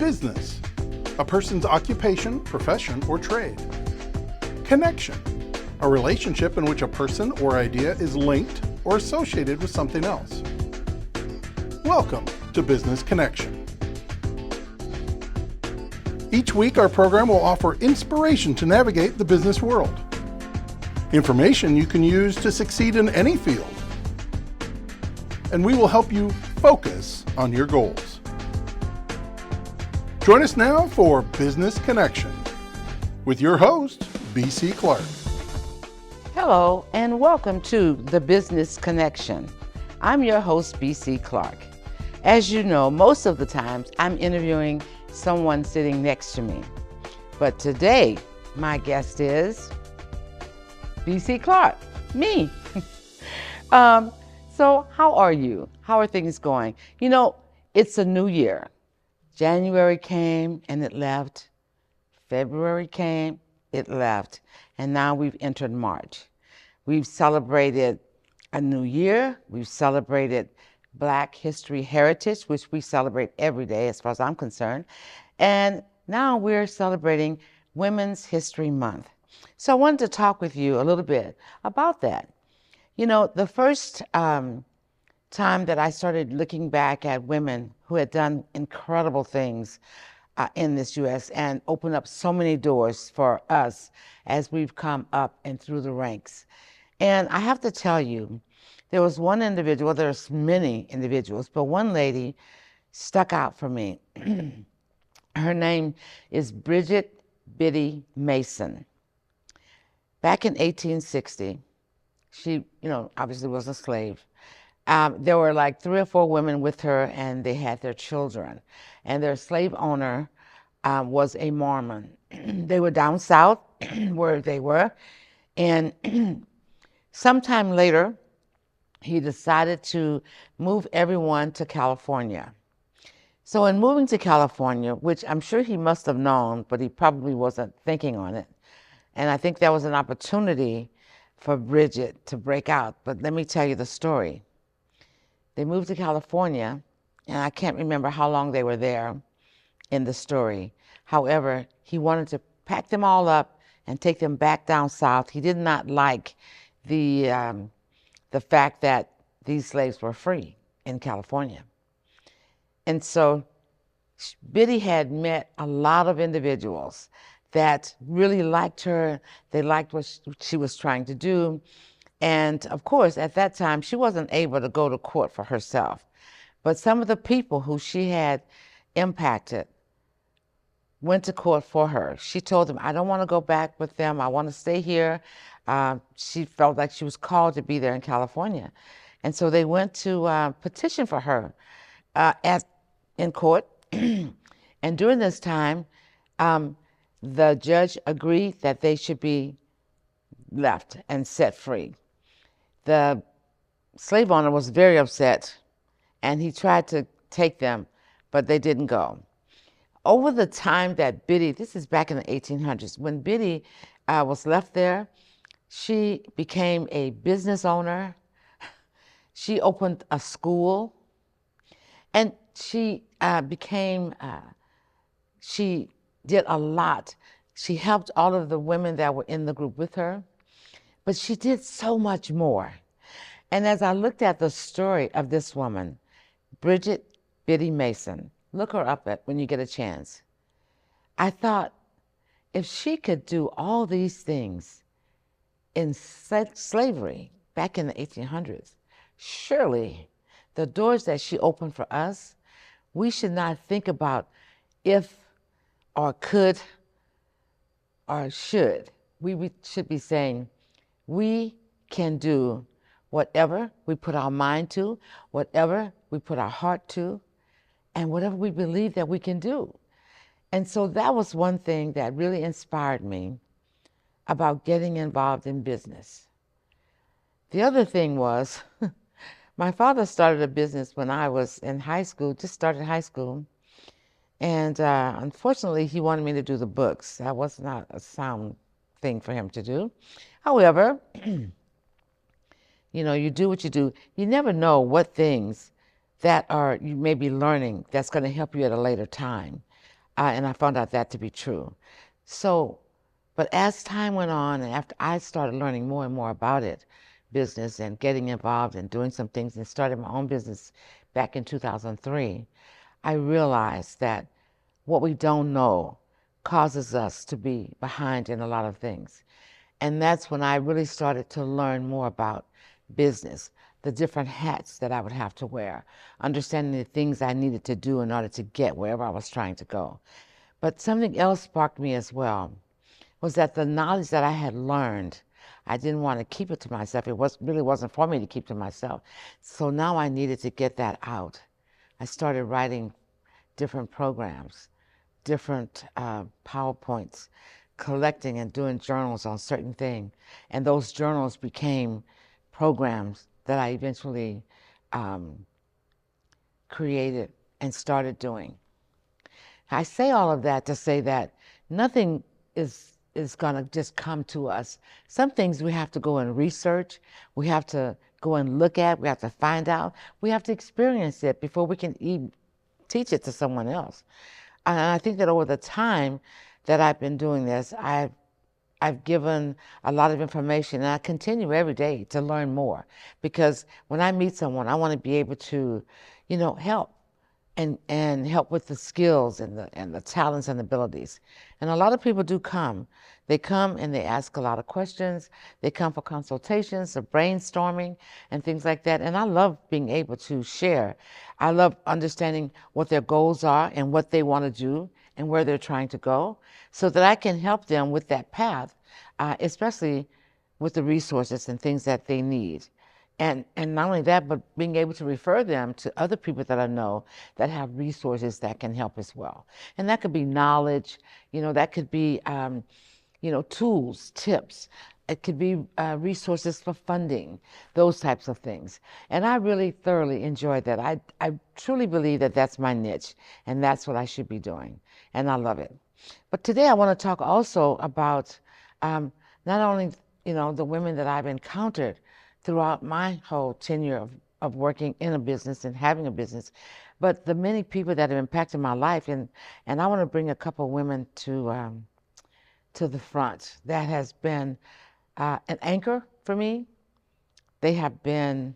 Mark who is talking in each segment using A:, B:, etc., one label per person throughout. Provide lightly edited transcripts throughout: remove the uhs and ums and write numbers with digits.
A: Business, a person's occupation, profession, or trade. Connection, a relationship in which a person or idea is linked or associated with something else. Welcome to Business Connection. Each week, our program will offer inspiration to navigate the business world. Information you can use to succeed in any field. And we will help you focus on your goals. Join us now for Business Connection with your host, BC Clark.
B: Hello, and welcome to the Business Connection. I'm your host, BC Clark. As you know, most of the times I'm interviewing someone sitting next to me. But today, my guest is BC Clark, me. So how are you? How are things going? You know, it's a new year. January came and it left. February came, it left. And now we've entered March. We've celebrated a new year. We've celebrated Black History Heritage, which we celebrate every day as far as I'm concerned. And now we're celebrating Women's History Month. So I wanted to talk with you a little bit about that. You know, the first time that I started looking back at women who had done incredible things in this U.S. and opened up so many doors for us as we've come up and through the ranks. And I have to tell you, there was one individual, there's many individuals, but one lady stuck out for me. Her name is Bridget Biddy Mason. Back in 1860, she, obviously was a slave. There were like 3 or 4 women with her, and they had their children. And their slave owner was a Mormon. They were down south where they were. And sometime later, he decided to move everyone to California. So in moving to California, which I'm sure he must have known, but he probably wasn't thinking on it. And I think that was an opportunity for Bridget to break out. But let me tell you the story. They moved to California, and I can't remember how long they were there in the story. However, he wanted to pack them all up and take them back down south. He did not like the fact that these slaves were free in California. And so Biddy had met a lot of individuals that really liked her. They liked what she was trying to do. And of course, at that time, she wasn't able to go to court for herself. But some of the people who she had impacted went to court for her. She told them, I don't want to go back with them. I want to stay here. She felt like she was called to be there in California. And so they went to petition for her in court. And during this time, the judge agreed that they should be left and set free. The slave owner was very upset, and he tried to take them, but they didn't go. Over the time that Biddy, this is back in the 1800s, when Biddy was left there, she became a business owner. She opened a school, and she she did a lot. She helped all of the women that were in the group with her, but she did so much more. And as I looked at the story of this woman, Bridget Biddy Mason, look her up when you get a chance. I thought, if she could do all these things in slavery back in the 1800s, surely the doors that she opened for us, we should not think about if or could or should. We should be saying, we can do whatever we put our mind to, whatever we put our heart to, and whatever we believe that we can do. And so that was one thing that really inspired me about getting involved in business. The other thing was, my father started a business when I was in high school, just started high school. And unfortunately, he wanted me to do the books. That was not a sound thing for him to do. However, you do what you do. You never know what things that you may be learning that's going to help you at a later time. and I found out that to be true. So, but as time went on, and after I started learning more and more about it, business and getting involved and doing some things and started my own business back in 2003, I realized that what we don't know causes us to be behind in a lot of things. And that's when I really started to learn more about business, the different hats that I would have to wear, understanding the things I needed to do in order to get wherever I was trying to go. But something else sparked me as well, was that the knowledge that I had learned, I didn't want to keep it to myself. Really wasn't for me to keep to myself. So now I needed to get that out. I started writing different programs, different PowerPoints, collecting and doing journals on certain things. And those journals became programs that I eventually created and started doing. I say all of that to say that nothing is going to just come to us. Some things we have to go and research, we have to go and look at, we have to find out, we have to experience it before we can even teach it to someone else. And I think that over the time that I've been doing this, I've given a lot of information, and I continue every day to learn more, because when I meet someone, I want to be able to, help and help with the skills and the talents and abilities. And a lot of people do come. They come and they ask a lot of questions. They come for consultations or brainstorming and things like that. And I love being able to share. I love understanding what their goals are and what they want to do and where they're trying to go, so that I can help them with that path, especially with the resources and things that they need. And not only that, but being able to refer them to other people that I know that have resources that can help as well. And that could be knowledge, that could be, tools, tips. It could be resources for funding, those types of things. And I really thoroughly enjoy that. I truly believe that that's my niche, and that's what I should be doing. And I love it. But today I want to talk also about not only, the women that I've encountered throughout my whole tenure of working in a business and having a business, but the many people that have impacted my life. And I want to bring a couple women to the front that has been an anchor for me. They have been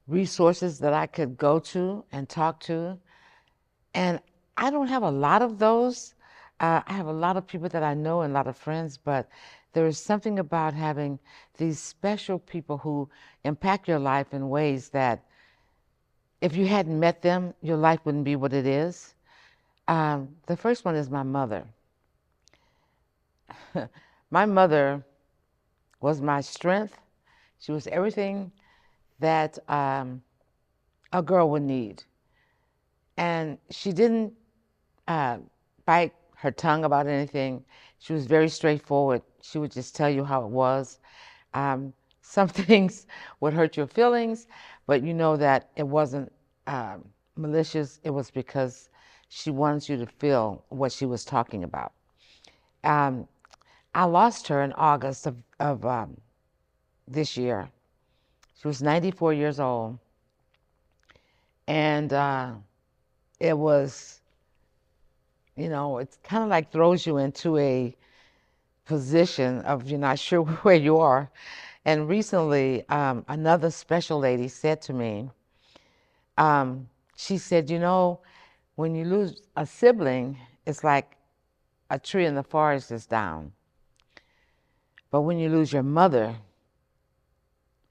B: resources that I could go to and talk to. And I don't have a lot of those. I have a lot of people that I know and a lot of friends, but there is something about having these special people who impact your life in ways that if you hadn't met them, your life wouldn't be what it is. The first one is my mother. My mother was my strength. She was everything that a girl would need. And she didn't bite her tongue about anything. She was very straightforward. She would just tell you how it was. Some things would hurt your feelings, but you know that it wasn't malicious. It was because she wanted you to feel what she was talking about. I lost her in August of this year. She was 94 years old. And it was, it's kind of like throws you into a position of you're not sure where you are. And recently, another special lady said to me, she said, when you lose a sibling, it's like a tree in the forest is down. But when you lose your mother,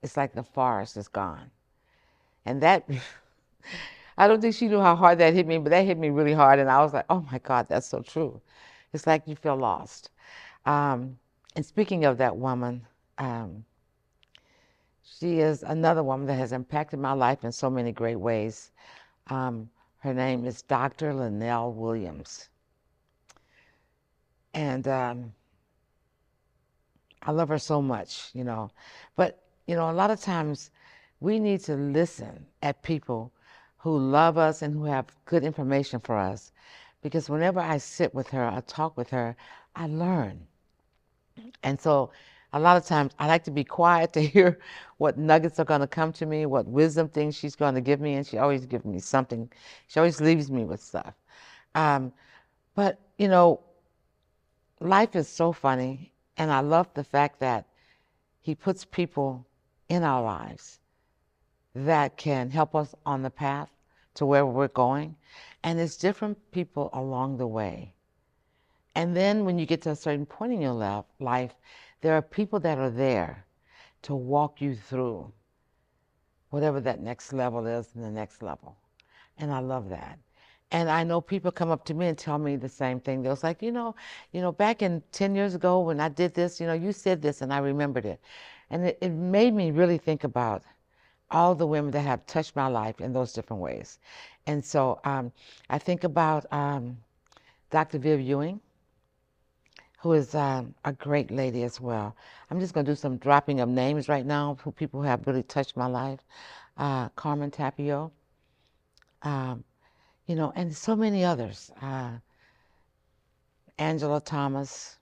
B: it's like the forest is gone. And that, I don't think she knew how hard that hit me, but that hit me really hard. And I was like, oh my God, that's so true. It's like you feel lost. And speaking of that woman, she is another woman that has impacted my life in so many great ways. Her name is Dr. Linnell Williams. And I love her so much, But, a lot of times we need to listen at people who love us and who have good information for us. Because whenever I sit with her, I talk with her, I learn. And so a lot of times I like to be quiet to hear what nuggets are going to come to me, what wisdom things she's going to give me. And she always gives me something. She always leaves me with stuff. But, life is so funny, and I love the fact that he puts people in our lives that can help us on the path to where we're going. And it's different people along the way. And then when you get to a certain point in your life, there are people that are there to walk you through whatever that next level is and the next level. And I love that. And I know people come up to me and tell me the same thing. They was like, back in 10 years ago when I did this, you said this and I remembered it. And it made me really think about all the women that have touched my life in those different ways. And so I think about Dr. Viv Ewing, who is a great lady as well. I'm just going to do some dropping of names right now who people who have really touched my life. Carmen Tapio, and so many others. Angela Thomas,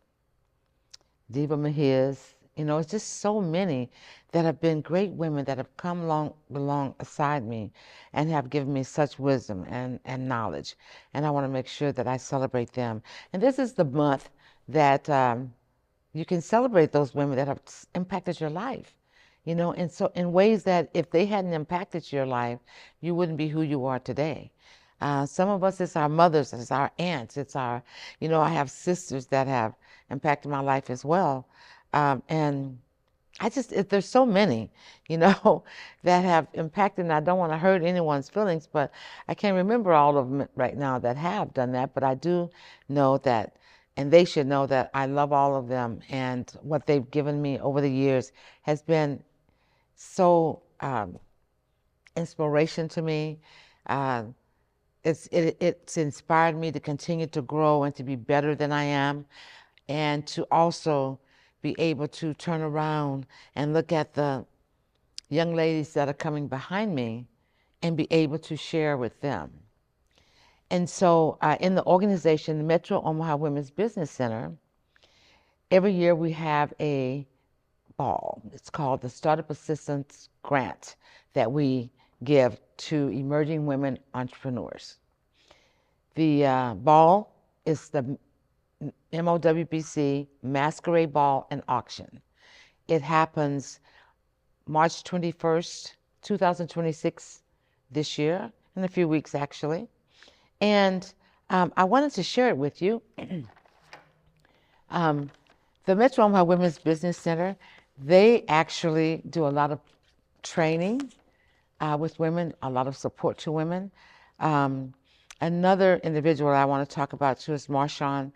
B: Diva Mejias, it's just so many that have been great women that have come along beside me and have given me such wisdom and knowledge. And I want to make sure that I celebrate them. And this is the month that you can celebrate those women that have impacted your life, and so in ways that if they hadn't impacted your life, you wouldn't be who you are today. Some of us, it's our mothers, it's our aunts, it's our, I have sisters that have impacted my life as well. And there's so many, that have impacted, and I don't want to hurt anyone's feelings, but I can't remember all of them right now that have done that, but I do know that, and they should know that I love all of them, and what they've given me over the years has been so inspiration to me. It's inspired me to continue to grow and to be better than I am, and to also be able to turn around and look at the young ladies that are coming behind me and be able to share with them. And so in the organization, the Metro Omaha Women's Business Center, every year we have a ball. It's called the Startup Assistance Grant that we give to emerging women entrepreneurs. The ball is the MOWBC Masquerade Ball and Auction. It happens March 21st, 2026, this year, in a few weeks actually. And I wanted to share it with you. The Metro Omaha Women's Business Center, they actually do a lot of training with women, a lot of support to women. Another individual I want to talk about too is Marshawn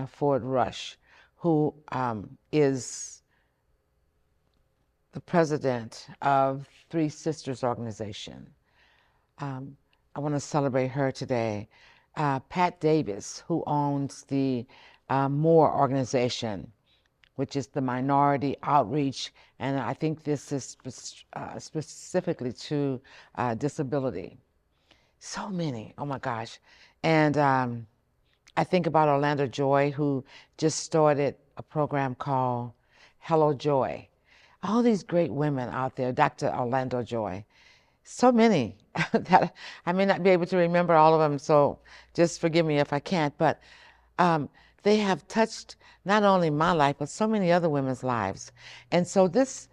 B: Ford Rush, who is the president of Three Sisters Organization. I want to celebrate her today. Pat Davis, who owns the MORE organization, which is the Minority Outreach, and I think this is specifically to disability. So many, oh my gosh. And I think about Orlando Joy, who just started a program called Hello Joy. All these great women out there, Dr. Orlando Joy. So many that I may not be able to remember all of them, so just forgive me if I can't, but they have touched not only my life, but so many other women's lives. And so this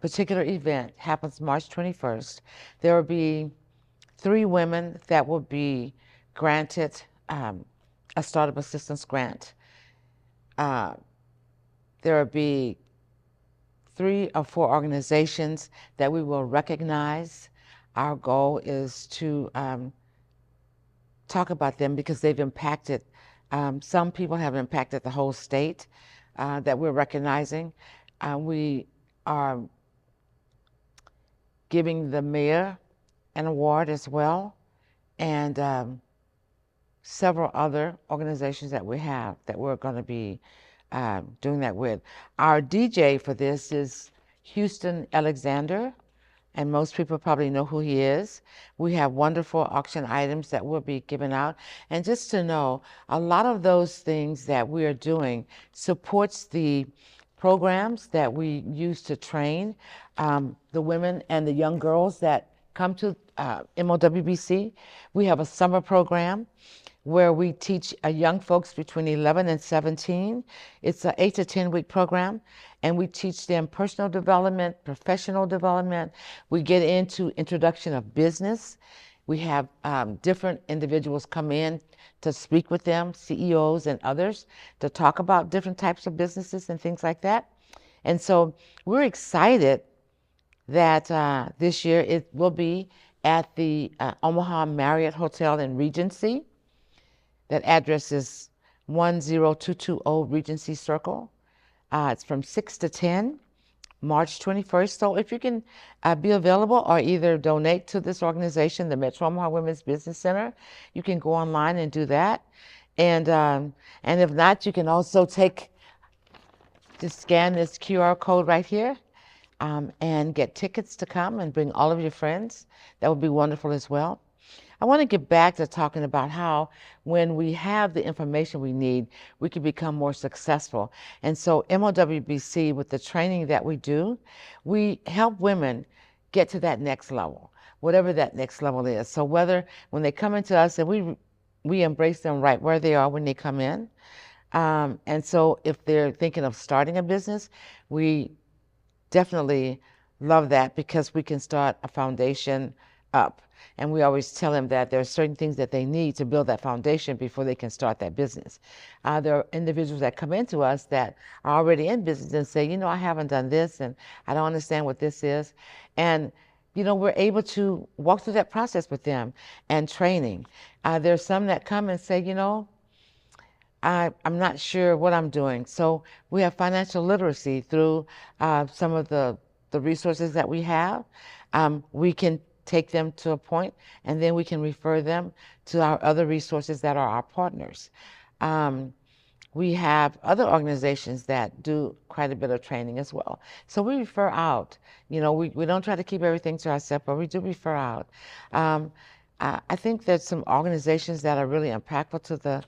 B: particular event happens March 21st. There will be 3 women that will be granted a startup assistance grant. There will be 3 or 4 organizations that we will recognize. Our goal is to talk about them because they've impacted, some people have impacted the whole state that we're recognizing. We are giving the mayor an award as well, and several other organizations that we have that we're going to be doing that with. Our DJ for this is Houston Alexander, and most people probably know who he is. We have wonderful auction items that we'll be giving out. And just to know, a lot of those things that we are doing supports the programs that we use to train the women and the young girls that come to MOWBC. We have a summer program where we teach young folks between 11 and 17. It's an 8 to 10 week program, and we teach them personal development, professional development. We get into introduction of business. We have different individuals come in to speak with them, CEOs and others, to talk about different types of businesses and things like that. And so we're excited that this year it will be at the Omaha Marriott Hotel in Regency. That address is 10220 Regency Circle. It's from 6 to 10, March 21st. So if you can be available or either donate to this organization, the Metro Omaha Women's Business Center, you can go online and do that. And if not, you can also just scan this QR code right here and get tickets to come and bring all of your friends. That would be wonderful as well. I want to get back to talking about how when we have the information we need, we can become more successful. And so MOWBC, with the training that we do, we help women get to that next level, whatever that next level is. So whether when they come into us, and we embrace them right where they are when they come in. And so if they're thinking of starting a business, we definitely love that because we can start a foundation up. And we always tell them that there are certain things that they need to build that foundation before they can start that business. There are individuals that come into us that are already in business and say, I haven't done this and I don't understand what this is. And, we're able to walk through that process with them and training. There's some that come and say, I'm not sure what I'm doing. So we have financial literacy through some of the resources that we have. We can take them to a point, and then we can refer them to our other resources that are our partners. We have other organizations that do quite a bit of training as well. So we refer out. We don't try to keep everything to ourselves, but we do refer out. I think there's some organizations that are really impactful to the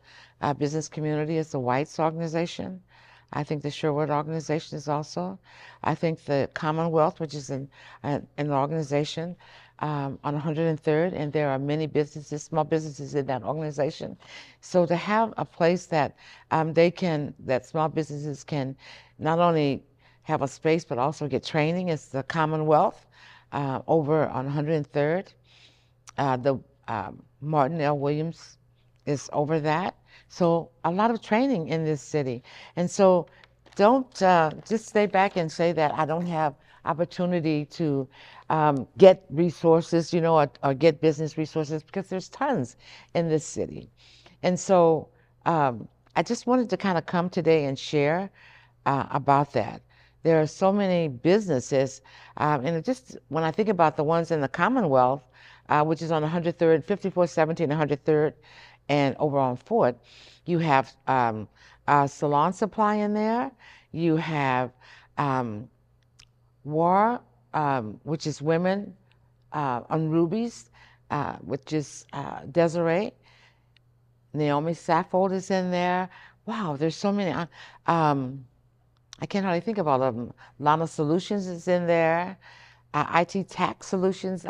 B: business community. It's the Whites organization. I think the Sherwood organization is also. I think the Commonwealth, which is an organization on 103rd, and there are many businesses, small businesses in that organization. So to have a place that that small businesses can not only have a space but also get training is the Commonwealth over on 103rd. The Martin L. Williams is over that. So a lot of training in this city. And so don't just stay back and say that I don't have opportunity to get resources, or get business resources, because there's tons in this city. And so I just wanted to kind of come today and share about that. There are so many businesses, and just when I think about the ones in the Commonwealth, which is on 103rd, 5417 103rd, and over on 4th, you have Salon Supply in there. You have War, which is women on Ruby's, which is Desiree. Naomi Saffold is in there. Wow, there's so many. I can't hardly think of all of them. Lana Solutions is in there. IT Tax Solutions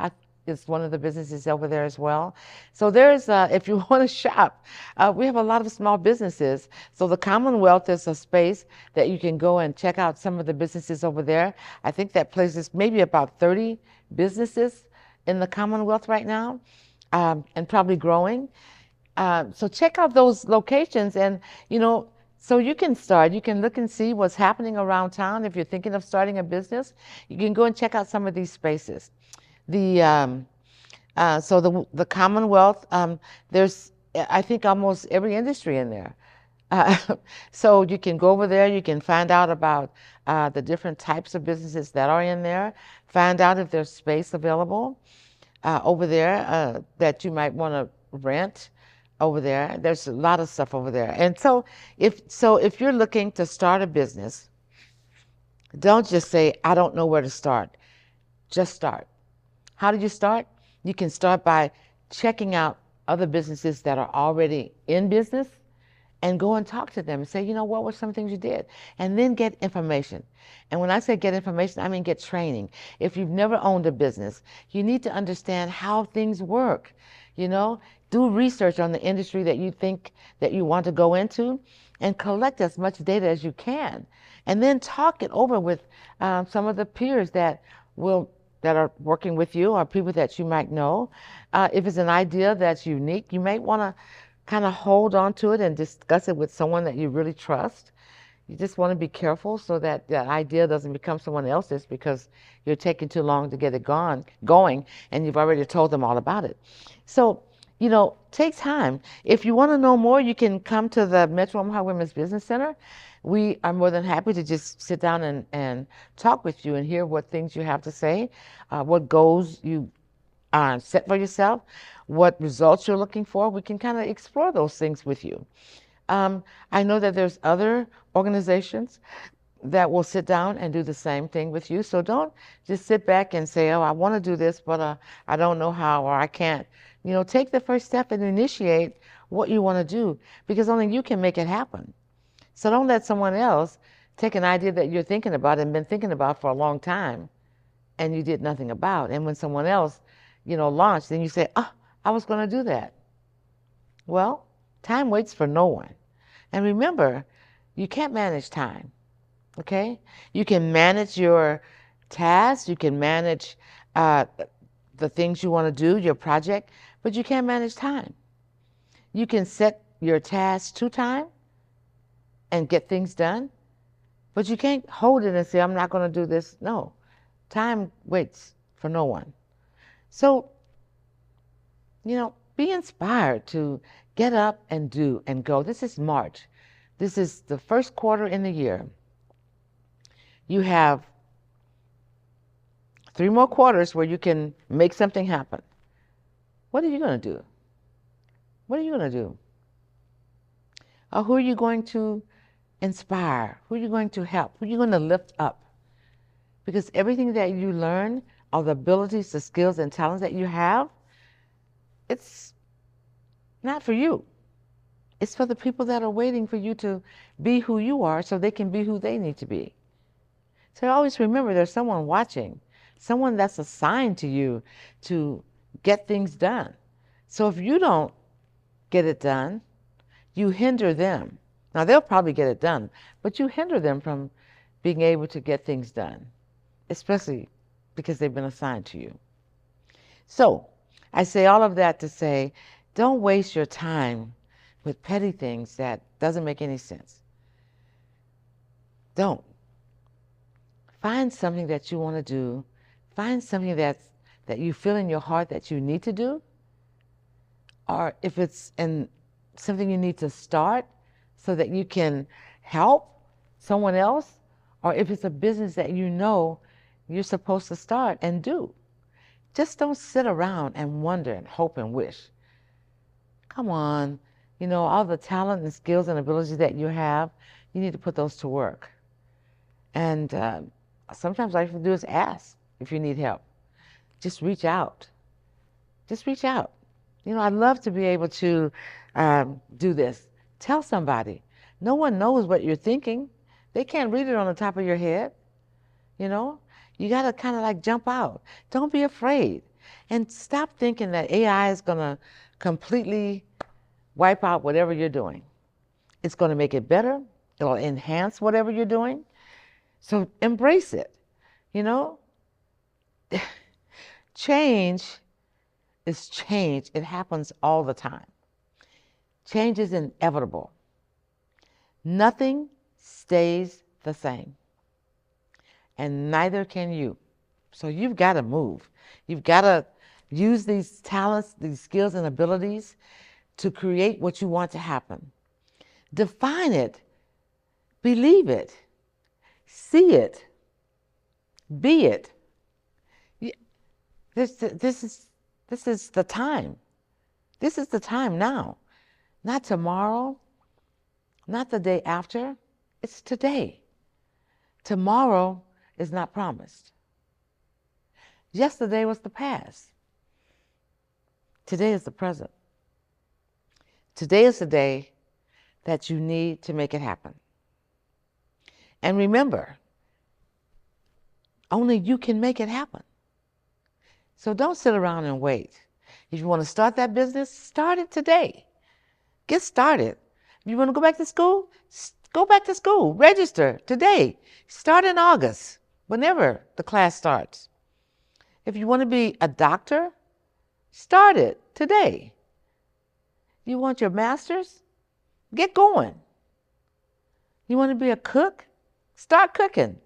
B: is one of the businesses over there as well. So there's, if you want to shop, we have a lot of small businesses. So the Commonwealth is a space that you can go and check out some of the businesses over there. I think that place is maybe about 30 businesses in the Commonwealth right now, and probably growing. So check out those locations, and so you can start. You can look and see what's happening around town. If you're thinking of starting a business, you can go and check out some of these spaces. The Commonwealth, there's, I think, almost every industry in there. So you can go over there, you can find out about the different types of businesses that are in there, find out if there's space available over there that you might want to rent over there. There's a lot of stuff over there. And so if you're looking to start a business, don't just say, I don't know where to start. Just start. How do you start? You can start by checking out other businesses that are already in business and go and talk to them and say, what were some things you did? And then get information. And when I say get information, I mean get training. If you've never owned a business, you need to understand how things work. Do research on the industry that you think that you want to go into and collect as much data as you can. And then talk it over with some of the peers that are working with you or people that you might know. If it's an idea that's unique, you might want to kind of hold on to it and discuss it with someone that you really trust. You just want to be careful so that that idea doesn't become someone else's because you're taking too long to get it going, and you've already told them all about it. So, take time. If you want to know more, you can come to the Metro Omaha Women's Business Center. We are more than happy to just sit down and talk with you and hear what things you have to say, what goals you set for yourself, what results you're looking for. We can kind of explore those things with you. I know that there's other organizations that will sit down and do the same thing with you. So don't just sit back and say, oh, I want to do this, but I don't know how, or I can't. Take the first step and initiate what you want to do, because only you can make it happen. So don't let someone else take an idea that you're thinking about and been thinking about for a long time and you did nothing about. And when someone else, launched, then you say, oh, I was going to do that. Well, time waits for no one. And remember, you can't manage time, okay? You can manage your tasks, you can manage the things you want to do, your project, but you can't manage time. You can set your tasks to time and get things done, but you can't hold it and say, I'm not going to do this. No, time waits for no one. So, be inspired to get up and do and go. This is March. This is the first quarter in the year. You have 3 more quarters where you can make something happen. What are you going to do? What are you going to do? Or who are you going to inspire? Who are you going to help? Who are you going to lift up? Because everything that you learn, all the abilities, the skills, and talents that you have, it's not for you. It's for the people that are waiting for you to be who you are so they can be who they need to be. So always remember there's someone watching, someone that's assigned to you to get things done. So if you don't get it done, you hinder them. Now they'll probably get it done, but you hinder them from being able to get things done, especially because they've been assigned to you. So I say all of that to say, don't waste your time with petty things that doesn't make any sense. Don't. Find something that you want to do. Find something that you feel in your heart that you need to do. Or if it's something you need to start so that you can help someone else, or if it's a business that you're supposed to start and do. Just don't sit around and wonder and hope and wish. Come on, all the talent and skills and abilities that you have, you need to put those to work. And sometimes all you have to do is ask if you need help. Just reach out. Just reach out. I'd love to be able to do this. Tell somebody. No one knows what you're thinking. They can't read it on the top of your head. You got to kind of like jump out. Don't be afraid. And stop thinking that AI is going to completely wipe out whatever you're doing. It's going to make it better. It'll enhance whatever you're doing. So embrace it. Change is change. It happens all the time. Change is inevitable. Nothing stays the same. And neither can you. So you've got to move. You've got to use these talents, these skills and abilities to create what you want to happen. Define it. Believe it. See it. Be it. This is the time. This is the time now. Not tomorrow, not the day after. It's today. Tomorrow is not promised. Yesterday was the past. Today is the present. Today is the day that you need to make it happen. And remember, only you can make it happen. So don't sit around and wait. If you want to start that business, start it today. Get started. If you want to go back to school, go back to school. Register today. Start in August, whenever the class starts. If you want to be a doctor, start it today. You want your master's? Get going. You want to be a cook? Start cooking.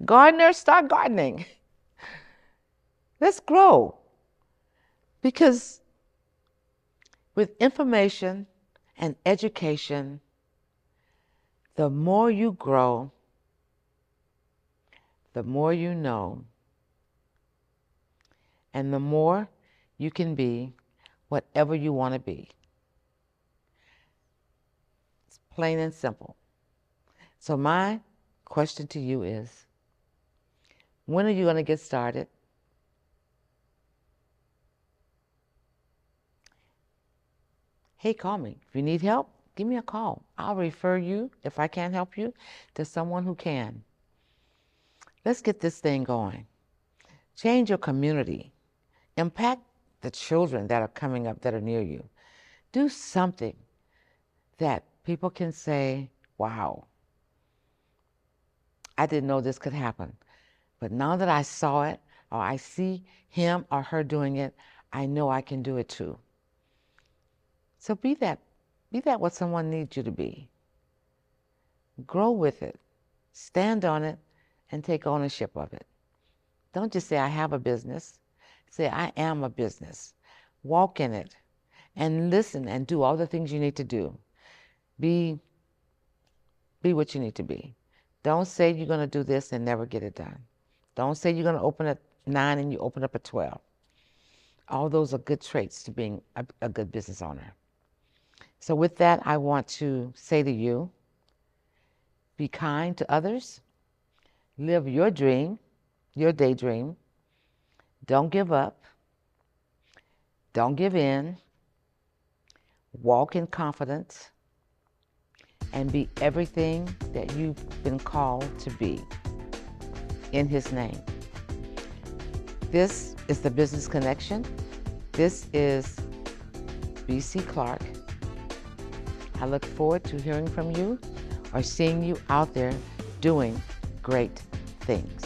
B: Gardener, start gardening. Let's grow. Because with information and education, the more you grow, the more you know, and the more you can be whatever you want to be. It's plain and simple. So my question to you is, when are you going to get started? Hey, call me. If you need help, give me a call. I'll refer you, if I can't help you, to someone who can. Let's get this thing going. Change your community. Impact the children that are coming up that are near you. Do something that people can say, wow, I didn't know this could happen. But now that I saw it, or I see him or her doing it, I know I can do it too. So be that what someone needs you to be. Grow with it, stand on it, and take ownership of it. Don't just say, I have a business. Say, I am a business. Walk in it and listen and do all the things you need to do. Be what you need to be. Don't say you're going to do this and never get it done. Don't say you're going to open at 9 and you open up at 12. All those are good traits to being a good business owner. So with that, I want to say to you, be kind to others. Live your dream, your daydream. Don't give up. Don't give in. Walk in confidence and be everything that you've been called to be in His name. This is the Business Connection. This is BC Clark. I look forward to hearing from you or seeing you out there doing great things.